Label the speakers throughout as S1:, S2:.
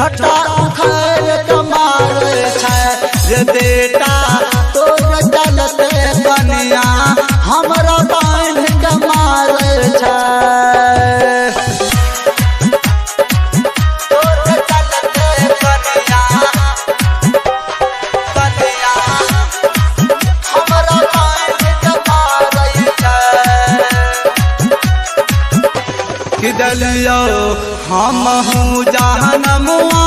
S1: झटा उखाड़ कमारे छै रे बेटा तोर चलते कनिया हमरा बांध कमारे छै दलियो हम हूँ जहनमुआ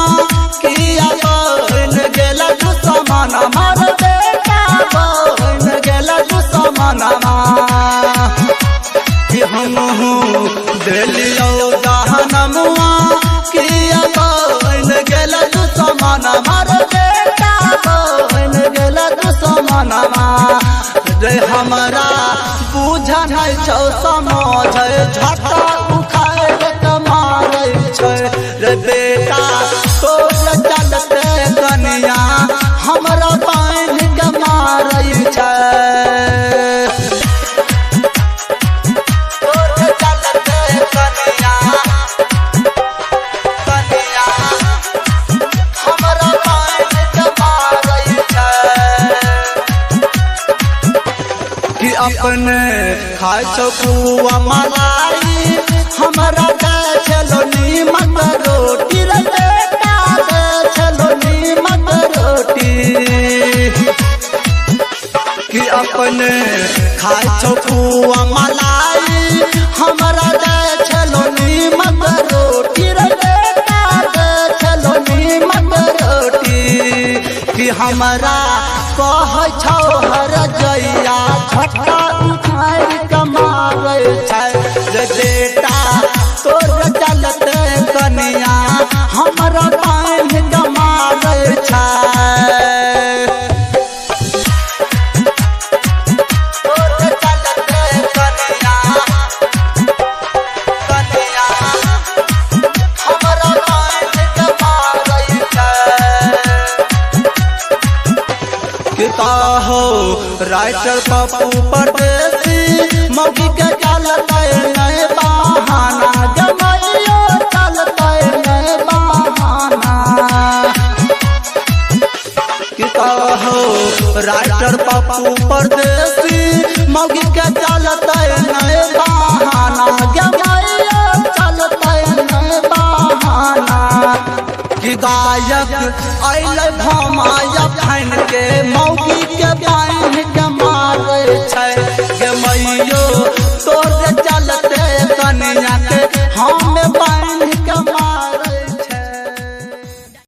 S1: किया बन गेला दुश्मन मार बेटा बन गेला दुश्मन कि हम हूँ दलियो जहनमुआ किया बन गेला दुश्मन मार बेटा बन गेला दुश्मन रे हमरा बुझ नहीं छौ समझ झटा रे बेटा तोर चलते कनिया हमरा बांध के मारै छै तोर चलते कनिया हमरा बांध के मारै छै कि अपने खाय छौ पुआ मलाई हमरा चलो नीमक रोटी रे बेटा चलो नीमक रोटी कि अपने खाय छौ पुआ मलाई हमरा चलो नीमक रोटी रे बेटा चलो नीमक रोटी कि हमरा कहै छौ हर जइया झटा उखाड़ कमारै छै रे बेटा तोर चलते कनिया हमरा बांध कमारै छै तोर चलते कनिया हमरा बांध कमारै छै कि हो राइटर पप्पू परदेसी मौगी के चलते नहीं बहाना जमाइयो चलते नहीं बहाना कि हो राइटर पप्पू परदेसी मौगी के चलते नहीं बहाना